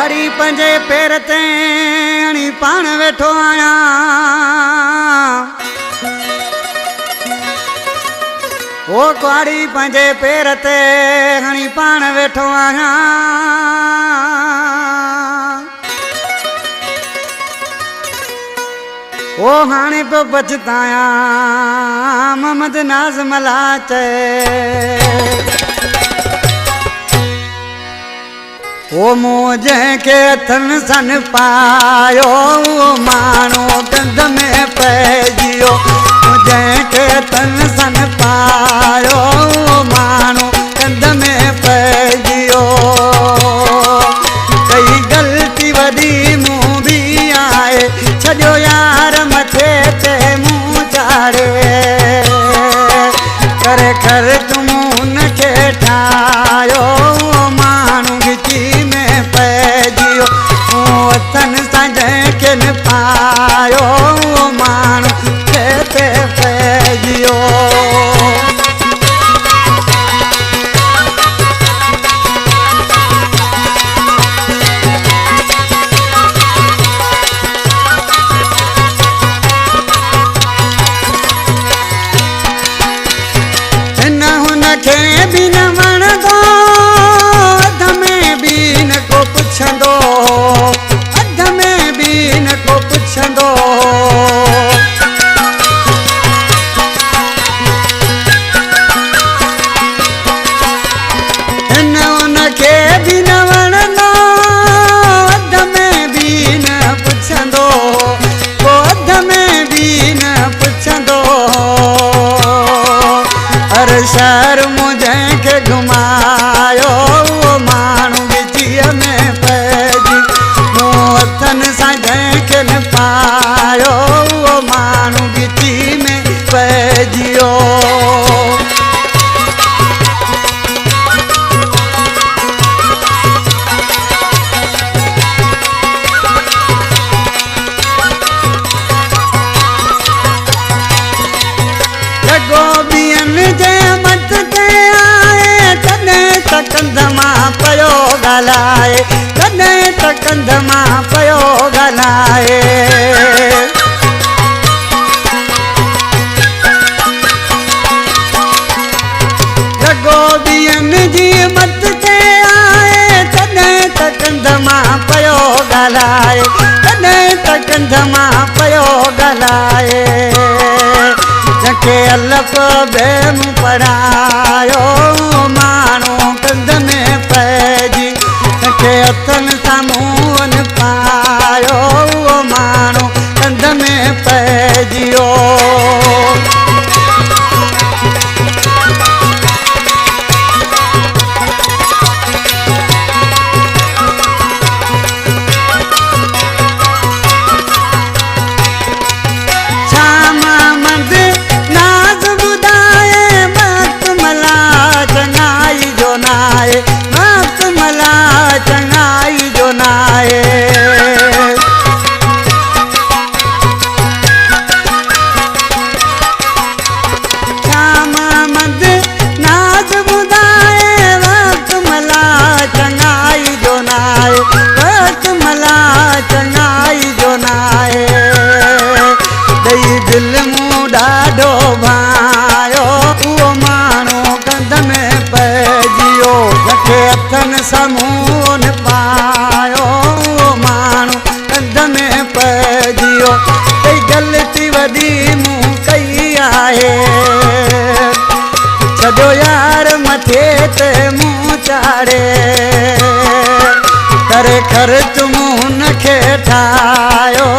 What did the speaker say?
कुआड़ी पंजे पैर ते हणी पाण वेठो आया ओ कुआड़ी पंजे पैर ते हणी पाण वेठो आया ओ हाणे पे बचताया मोहम्मद नाज़ मलाचे ओ मुझे के थन सन पायो मानो कंध में पैजियो मुझे के थन सन पायो मानो कंध में पैजियो कई गलती वडी मुँह भी आए छो यार मथे ते मुँह चाड़े करे कर तुम उनके ठायो मानू गिची में पैजियो वतन सजन पायो मानू ते पैजियो भी न वण दो अध में भी न को पुछंदो अध में भी न को पुछंदो हिन उनखे भी न वण दो अध में भी न पुछंदो अध में भी न पुछंदो हर शहर मुझे के घुमायो मानू बिचिया में पैजी मोहतन सजन पायो मानू बिची में पैजियो गोबियन जे मत ते आए कॾहिं त कंध मां पियो ॻाल्हाए कॾहिं त कंध मां पियो ॻाल्हाए गोबियन जी मत ते आए कॾहिं त कंध मां पियो ॻाल्हाए कॾहिं त कंध मां पियो ॻाल्हाए जंहिंखे अलफ़ बेम पढ़ायो माण्हू कंध में पैजी जंहिंखे हथनि सां मुंहं पायो माण्हू कंध में पैजियो चंगाई जो नाए श्याम मद नाज बुधाए वक्त मला चंगाई जो नाए वक्त मला चंगाई जो नाए दई दिल मूं ॾाढो भायो उहो माण्हू कंध में पैजियो जंहिंखे हथनि सां मुंहं पायो माण्हू कंध में पैजियो कई ग़लती वॾी मूं कई आहे छॾो यार मथे ते मुंहुं चाड़े करे ख़र्च मूं हुनखे ठाहियो